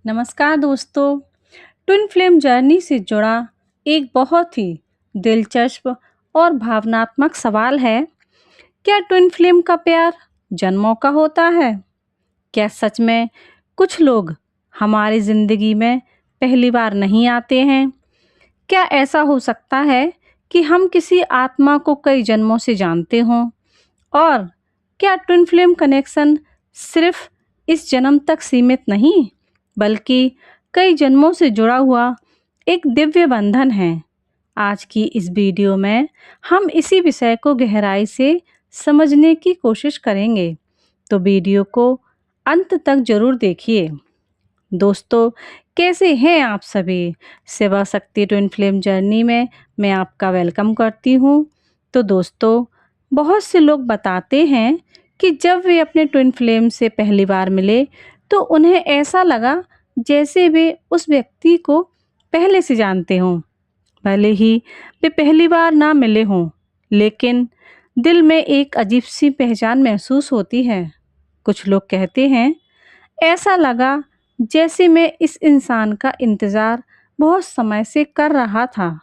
नमस्कार दोस्तों। Twin flame journey से जुड़ा एक बहुत ही दिलचस्प और भावनात्मक सवाल है। क्या ट्विन फ्लेम का प्यार जन्मों का होता है? क्या सच में कुछ लोग हमारी ज़िंदगी में पहली बार नहीं आते हैं? क्या ऐसा हो सकता है कि हम किसी आत्मा को कई जन्मों से जानते हों? और क्या ट्विन फ्लेम कनेक्शन सिर्फ इस जन्म तक सीमित नहीं, बल्कि कई जन्मों से जुड़ा हुआ एक दिव्य बंधन है? आज की इस वीडियो में हम इसी विषय को गहराई से समझने की कोशिश करेंगे, तो वीडियो को अंत तक जरूर देखिए। दोस्तों, कैसे हैं आप सभी? सेवा शक्ति ट्विन फ्लेम जर्नी में मैं आपका वेलकम करती हूँ। तो दोस्तों, बहुत से लोग बताते हैं कि जब वे अपने ट्विन फ्लेम से पहली बार मिले तो उन्हें ऐसा लगा जैसे वे उस व्यक्ति को पहले से जानते हों। भले ही वे पहली बार ना मिले हों, लेकिन दिल में एक अजीब सी पहचान महसूस होती है। कुछ लोग कहते हैं, ऐसा लगा जैसे मैं इस इंसान का इंतज़ार बहुत समय से कर रहा था।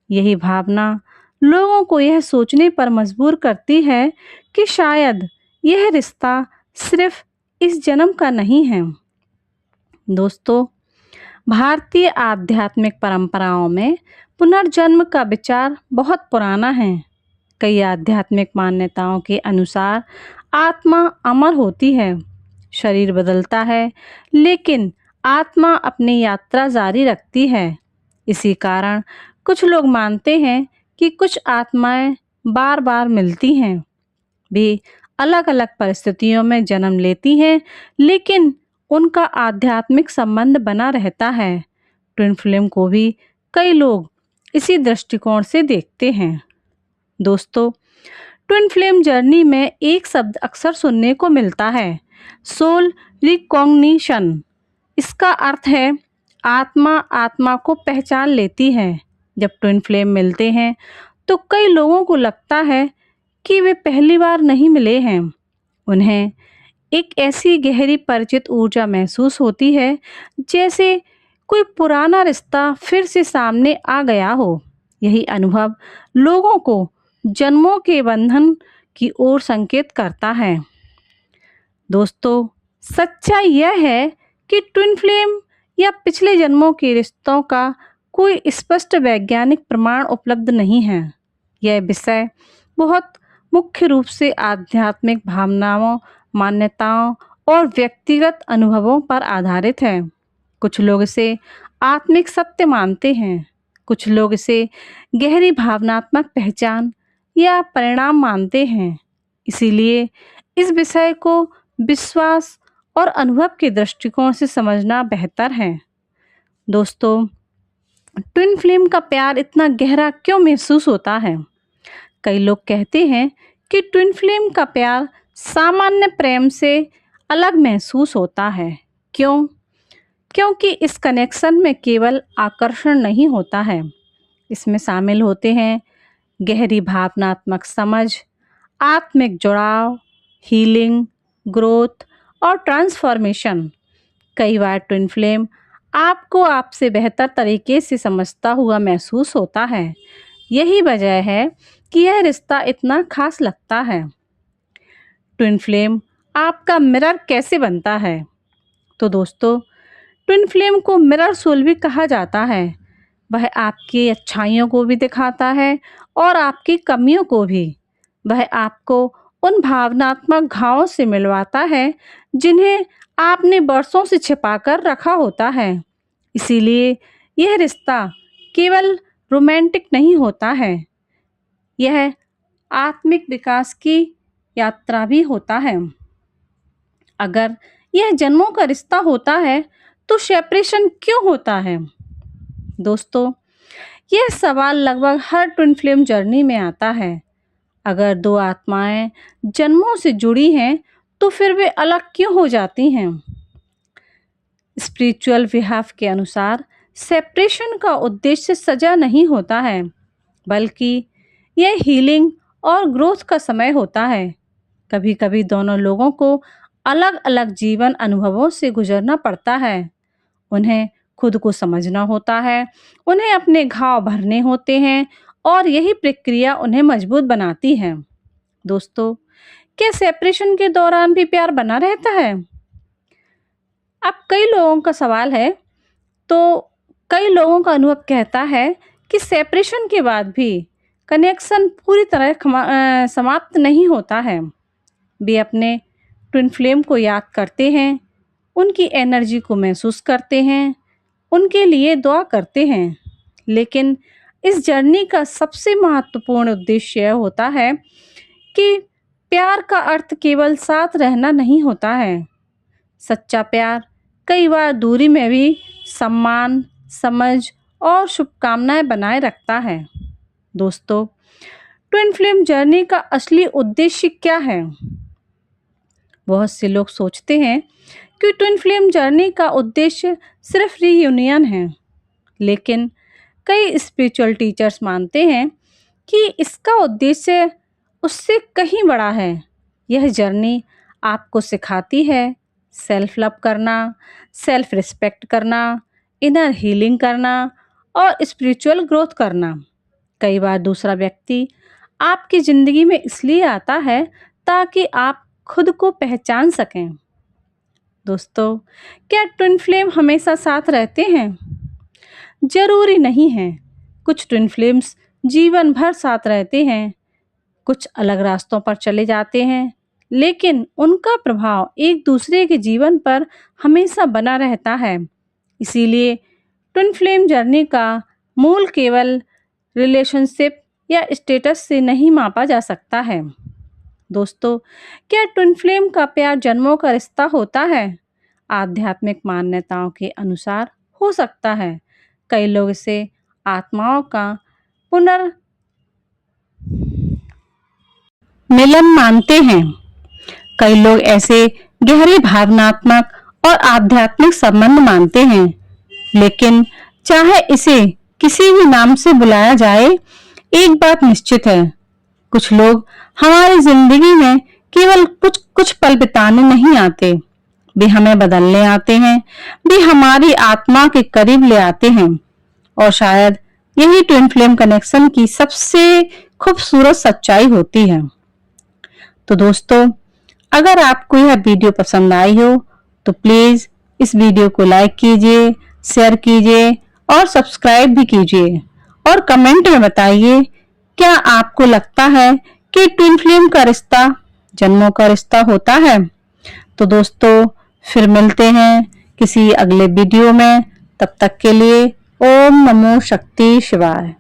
यही भावना लोगों को यह सोचने पर मजबूर करती है कि शायद यह रिश्ता सिर्फ इस जन्म का नहीं है। दोस्तों, भारतीय आध्यात्मिक परंपराओं में पुनर्जन्म का विचार बहुत पुराना है। कई आध्यात्मिक मान्यताओं के अनुसार आत्मा अमर होती है, शरीर बदलता है, लेकिन आत्मा अपनी यात्रा जारी रखती है। इसी कारण कुछ लोग मानते हैं कि कुछ आत्माएं बार बार मिलती हैं, वे अलग अलग परिस्थितियों में जन्म लेती हैं, लेकिन उनका आध्यात्मिक संबंध बना रहता है। ट्विन फ्लेम को भी कई लोग इसी दृष्टिकोण से देखते हैं। दोस्तों, ट्विन फ्लेम जर्नी में एक शब्द अक्सर सुनने को मिलता है, सोल रिकॉग्निशन। इसका अर्थ है आत्मा आत्मा को पहचान लेती है। जब ट्विन फ्लेम मिलते हैं तो कई लोगों को लगता है कि वे पहली बार नहीं मिले हैं। उन्हें एक ऐसी गहरी परिचित ऊर्जा महसूस होती है, जैसे कोई पुराना रिश्ता फिर से सामने आ गया हो। यही अनुभव लोगों को जन्मों के बंधन की ओर संकेत करता है। दोस्तों, सच्चाई यह है कि ट्विन फ्लेम या पिछले जन्मों के रिश्तों का कोई स्पष्ट वैज्ञानिक प्रमाण उपलब्ध नहीं है। यह विषय बहुत मुख्य रूप से आध्यात्मिक भावनाओं, मान्यताओं और व्यक्तिगत अनुभवों पर आधारित है। कुछ लोग इसे आत्मिक सत्य मानते हैं, कुछ लोग इसे गहरी भावनात्मक पहचान या परिणाम मानते हैं। इसीलिए इस विषय को विश्वास और अनुभव के दृष्टिकोण से समझना बेहतर है। दोस्तों, ट्विन फ्लेम का प्यार इतना गहरा क्यों महसूस होता है? कई लोग कहते हैं कि ट्विन फ्लेम का प्यार सामान्य प्रेम से अलग महसूस होता है। क्यों? क्योंकि इस कनेक्शन में केवल आकर्षण नहीं होता है, इसमें शामिल होते हैं गहरी भावनात्मक समझ, आत्मिक जुड़ाव, हीलिंग, ग्रोथ और ट्रांसफॉर्मेशन। कई बार ट्विन फ्लेम आपको आपसे बेहतर तरीके से समझता हुआ महसूस होता है। यही वजह है कि यह रिश्ता इतना खास लगता है। ट्विन फ्लेम आपका मिरर कैसे बनता है? तो दोस्तों, ट्विन फ्लेम को मिरर सोल भी कहा जाता है। वह आपकी अच्छाइयों को भी दिखाता है और आपकी कमियों को भी। वह आपको उन भावनात्मक घावों से मिलवाता है जिन्हें आपने बरसों से छिपाकर रखा होता है। इसीलिए यह रिश्ता केवल रोमांटिक नहीं होता है, यह आत्मिक विकास की यात्रा भी होता है। अगर यह जन्मों का रिश्ता होता है तो सेपरेशन क्यों होता है? दोस्तों, यह सवाल लगभग हर ट्विन फ्लेम जर्नी में आता है। अगर दो आत्माएं जन्मों से जुड़ी हैं तो फिर वे अलग क्यों हो जाती हैं? स्पिरिचुअल विहाव के अनुसार सेपरेशन का उद्देश्य सजा नहीं होता है, बल्कि यह हीलिंग और ग्रोथ का समय होता है। कभी कभी दोनों लोगों को अलग अलग जीवन अनुभवों से गुजरना पड़ता है उन्हें खुद को समझना होता है, उन्हें अपने घाव भरने होते हैं और यही प्रक्रिया उन्हें मजबूत बनाती है। दोस्तों, क्या सेपरेशन के दौरान भी प्यार बना रहता है? अब कई लोगों का सवाल है, तो कई लोगों का अनुभव कहता है कि सेपरेशन के बाद भी कनेक्शन पूरी तरह समाप्त नहीं होता है। वे अपने ट्विन फ्लेम को याद करते हैं, उनकी एनर्जी को महसूस करते हैं, उनके लिए दुआ करते हैं। लेकिन इस जर्नी का सबसे महत्वपूर्ण उद्देश्य यह होता है कि प्यार का अर्थ केवल साथ रहना नहीं होता है। सच्चा प्यार कई बार दूरी में भी सम्मान, समझ और शुभकामनाएं बनाए रखता है। दोस्तों, ट्विन फ्लेम जर्नी का असली उद्देश्य क्या है? बहुत से लोग सोचते हैं कि ट्विन फ्लेम जर्नी का उद्देश्य सिर्फ रीयूनियन है, लेकिन कई स्पिरिचुअल टीचर्स मानते हैं कि इसका उद्देश्य उससे कहीं बड़ा है। यह जर्नी आपको सिखाती है सेल्फ लव करना, सेल्फ रिस्पेक्ट करना, इनर हीलिंग करना और स्पिरिचुअल ग्रोथ करना। कई बार दूसरा व्यक्ति आपकी ज़िंदगी में इसलिए आता है ताकि आप खुद को पहचान सकें। दोस्तों, क्या ट्विन फ्लेम हमेशा साथ रहते हैं? ज़रूरी नहीं है। कुछ ट्विन फ्लेम्स जीवन भर साथ रहते हैं, कुछ अलग रास्तों पर चले जाते हैं, लेकिन उनका प्रभाव एक दूसरे के जीवन पर हमेशा बना रहता है। इसीलिए ट्विन फ्लेम जर्नी का मूल केवल रिलेशनशिप या स्टेटस से नहीं मापा जा सकता है। दोस्तों, क्या ट्विन फ्लेम का प्यार जन्मों का रिश्ता होता है? आध्यात्मिक मान्यताओं के अनुसार हो सकता है। कई लोग इसे आत्माओं का पुनर्मिलन मानते हैं। कई लोग ऐसे गहरे भावनात्मक और आध्यात्मिक संबंध मानते हैं, लेकिन चाहे इसे किसी भी नाम से बुलाया जाए, एक बात निश्चित है, कुछ लोग हमारी जिंदगी में केवल कुछ पल बिताने नहीं आते, वे हमें बदलने आते हैं, वे हमारी आत्मा के करीब ले आते हैं। और शायद यही ट्विन फ्लेम कनेक्शन की सबसे खूबसूरत सच्चाई होती है। तो दोस्तों, अगर आपको यह वीडियो पसंद आई हो तो प्लीज इस वीडियो को लाइक कीजिए, शेयर कीजिए और सब्सक्राइब भी कीजिए। और कमेंट में बताइए, क्या आपको लगता है कि ट्विन फ्लेम का रिश्ता जन्मों का रिश्ता होता है? तो दोस्तों, फिर मिलते हैं किसी अगले वीडियो में। तब तक के लिए ओम नमो शक्ति शिवाय।